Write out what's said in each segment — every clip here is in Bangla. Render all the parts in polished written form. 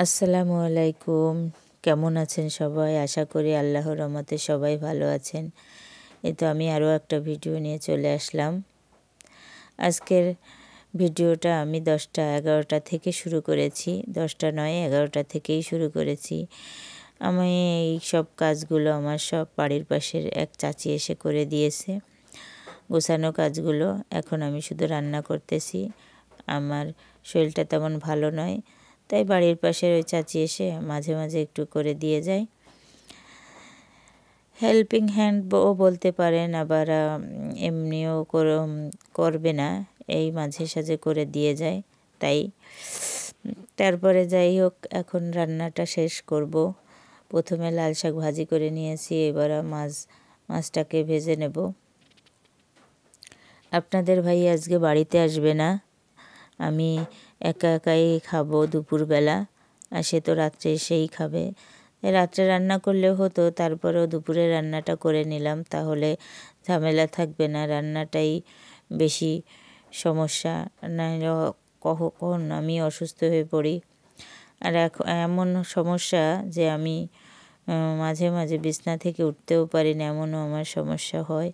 আসসালামু আলাইকুম। কেমন আছেন সবাই? আশা করি আল্লাহর রহমতে সবাই ভালো আছেন। এই তো আমি আরও একটা ভিডিও নিয়ে চলে আসলাম। আজকের ভিডিওটা আমি 10টা-11টা থেকে শুরু করেছি। 10টা নয় 11টা থেকেই শুরু করেছি। আমি এই সব কাজগুলো আমার সব বাড়ির পাশের এক চাচি এসে করে দিয়েছে, গোছানো কাজগুলো। এখন আমি শুধু রান্না করতেছি। আমার শরীরটা তেমন ভালো নয়, তাই বাড়ির পাশের ওই চাচি এসে মাঝে মাঝে একটু করে দিয়ে যায়। হেল্পিং হ্যান্ড ও বলতে পারেন, আবার এমনিও করবে না, এই মাঝে সাঝে করে দিয়ে যায়। তাই তারপরে যাই হোক, এখন রান্নাটা শেষ করব। প্রথমে লাল শাক ভাজি করে নিয়েছি, এবার মাছটাকে ভেজে নেব। আপনাদের ভাই আজকে বাড়িতে আসবে না, আমি একা একাই খাবো দুপুরবেলা, আর সে তো রাত্রে এসেই খাবে। রাত্রে রান্না করলেও হতো, তারপরেও দুপুরে রান্নাটা করে নিলাম, তাহলে ঝামেলা থাকবে না। রান্নাটাই বেশি সমস্যা, না কখন আমি অসুস্থ হয়ে পড়ি। আর এমন সমস্যা যে আমি মাঝে মাঝে বিছনা থেকে উঠতেও পারি না, এমনও আমার সমস্যা হয়।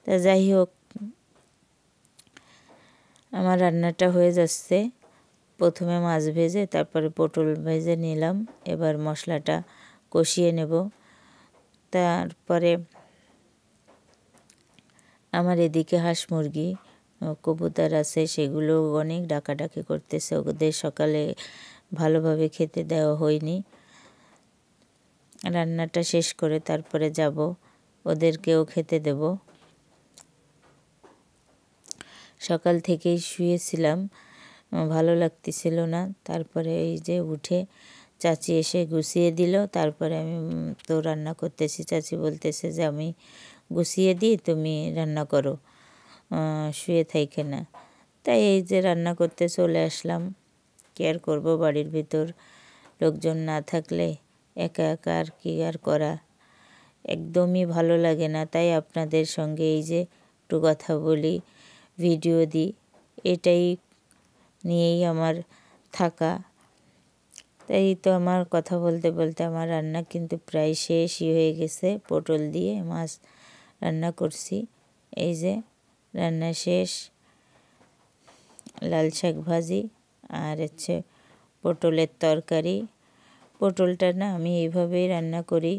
তা যাই হোক, আমার রান্নাটা হয়ে যাচ্ছে। প্রথমে মাছ ভেজে তারপরে পটল ভেজে নিলাম, এবার মশলাটা কষিয়ে নেব। তারপরে আমার এদিকে হাঁস মুরগি কবুতর আছে, সেগুলো অনেক ডাকাডাকি করতেছে। ওদের সকালে ভালোভাবে খেতে দেওয়া হয়নি। রান্নাটা শেষ করে তারপরে যাব, ওদেরকেও খেতে দেব। সকাল থেকেই শুয়েছিলাম, ভালো লাগতেছিল না। তারপরে এই যে উঠে চাচি এসে গুছিয়ে দিল, তারপরে আমি তো রান্না করতেছি। চাচি বলতেছে যে আমি গুছিয়ে দিই, তুমি রান্না করো, শুয়ে থাইকে না। তাই এই যে রান্না করতে চলে আসলাম। কি আর করবো, বাড়ির ভিতর লোকজন না থাকলে একা একা আর কি আর করা, একদমই ভালো লাগে না। তাই আপনাদের সঙ্গে এই যে একটু কথা বলি, ভিডিও দিই, এটাই নিয়েই আমার থাকা। তাই তো আমার কথা বলতে বলতে আমার রান্না কিন্তু প্রায় শেষই হয়ে গেছে। পটল দিয়ে মাছ রান্না করছি, এই যে রান্না শেষ। লাল শাক ভাজি আর হচ্ছে পটলের তরকারি। পটলটা না আমি এইভাবেই রান্না করি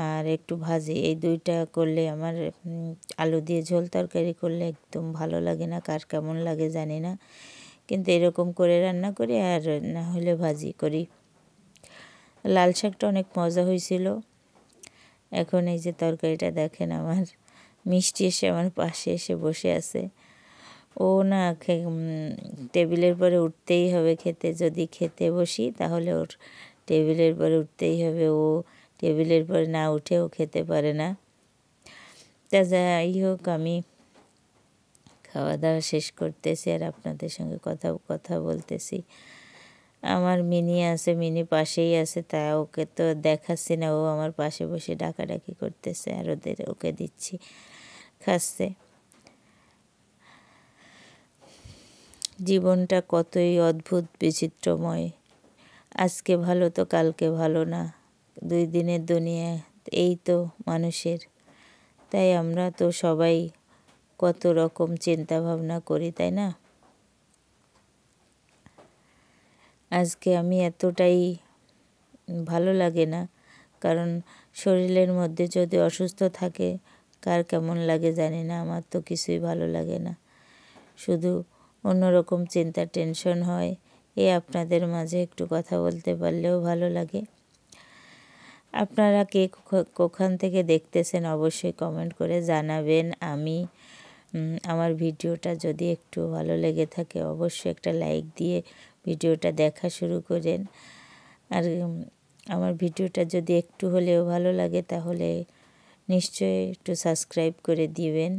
আর একটু ভাজি, এই দুইটা করলে আমার আলু দিয়ে ঝোল তরকারি করলে একদম ভালো লাগে না, কার কেমন লাগে জানি না, কিন্তু এরকম করে রান্না করি, আর না হলে ভাজি করি। লাল শাকটা অনেক মজা হয়েছিল। এখন এই যে তরকারিটা দেখেন, আমার মিষ্টি এসে আমার পাশে এসে বসে আছে। ও না টেবিলের পরে উঠতেই হবে খেতে, যদি খেতে বসি তাহলে ওর টেবিলের পরে উঠতেই হবে। ও টেবিলের পরে না উঠেও খেতে পারে না। তা যাই হোক, আমি খাওয়া দাওয়া শেষ করতেছি আর আপনাদের সঙ্গে কথা বলতেছি। আমার মিনি আছে, মিনি পাশেই আছে, তা ওকে তো দেখাচ্ছি না, ও আমার পাশে বসে ডাকাডাকি করতেছে আর ওকে দিচ্ছি, খাচ্ছে। জীবনটা কতই অদ্ভুত বিচিত্রময়, আজকে ভালো তো কালকে ভালো না, 2 দিনের দুনিয়া এই তো মানুষের। তাই আমরা তো সবাই কত রকম চিন্তা ভাবনা করি, তাই না? আজকে আমি এতটাই ভালো লাগে না, কারণ শরীরের মধ্যে যদি অসুস্থ থাকে কার কেমন লাগে জানি না, আমার তো কিছুই ভালো লাগে না, শুধু অন্যরকম চিন্তা টেনশন হয়। আপনাদের মাঝে একটু কথা বলতে পারলেও ভালো লাগে। আপনারা কে কোখান থেকে দেখতেছেন অবশ্যই কমেন্ট করে জানাবেন। আমার ভিডিওটা যদি একটু ভালো লেগে থাকে অবশ্যই একটা লাইক দিয়ে ভিডিওটা দেখা শুরু করেন। আর আমার ভিডিওটা যদি একটু হলেও ভালো লাগে তাহলে নিশ্চয়ই একটু সাবস্ক্রাইব করে দিবেন।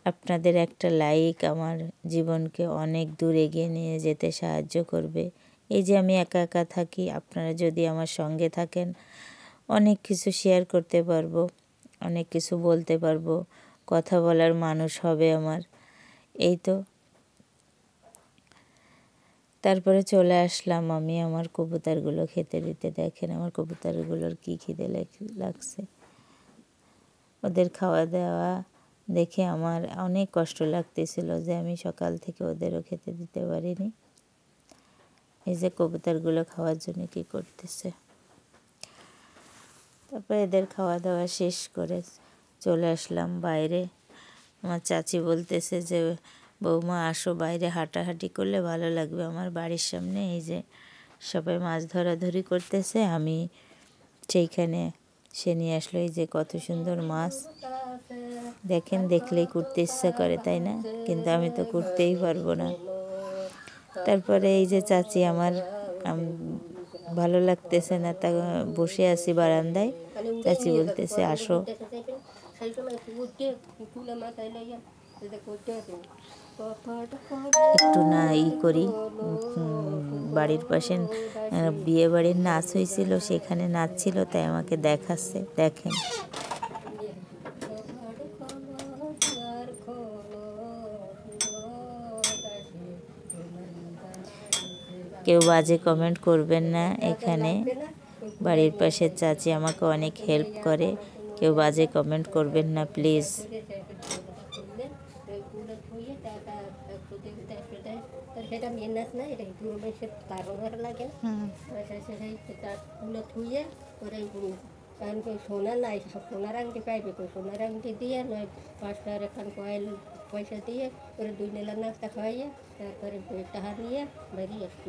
আপনাদের একটা লাইক আমার জীবনকে অনেক দূর এগিয়ে নিয়ে যেতে সাহায্য করবে। এই যে আমি একা একা থাকি, আপনারা যদি আমার সঙ্গে থাকেন অনেক কিছু শেয়ার করতে পারবো, অনেক কিছু বলতে পারবো, কথা বলার মানুষ হবে আমার। এই তো তারপরে চলে আসলাম আমি আমার কবুতরগুলো খেতে দিতে। দেখেন আমার কবুতরগুলোর কী খিদে লাগছে। ওদের খাওয়া দাওয়া দেখে আমার অনেক কষ্ট লাগতেছিল যে আমি সকাল থেকে ওদেরও খেতে দিতে পারিনি। এই যে কবুতরগুলো খাওয়ার জন্য কী করতেছে। তারপর এদের খাওয়া দাওয়া শেষ করে চলে আসলাম বাইরে। আমার চাচি বলতেছে যে বৌমা আসো, বাইরে হাঁটাহাঁটি করলে ভালো লাগবে। আমার বাড়ির সামনে এই যে সবাই মাছ ধরাধরি করতেছে, আমি সেইখানে সে নিয়ে আসলো। এই যে কত সুন্দর মাছ দেখেন, দেখলেই করতে ইচ্ছা করে, তাই না? কিন্তু আমি তো করতেই পারবো না। তারপরে এই যে চাচি আমার ভালো লাগতেছে না, তা বসে আছি বারান্দায়। চাচি বলতেছে আসো একটু না করি। বাড়ির পাশে বিয়ে বাড়ির নাচ হয়েছিল, সেখানে নাচছিল, তাই আমাকে দেখাচ্ছে। দেখেন কেউ বাজে কমেন্ট করবেন না। এখানে বাড়ির পাশের চাচি আমাকে অনেক হেল্প করে, কেউ বাজে কমেন্ট করবেন না প্লিজ। সোনা নাই, সোনার আংটি পাইবে, সোনার আংটি দিয়ে নয় 5 টাকার এখন কয়েল পয়সা দিয়ে ওরা 2 নেলা নাস্তা খাওয়াইয়া তারপরে টাকা নিয়ে বেরিয়ে আসছে।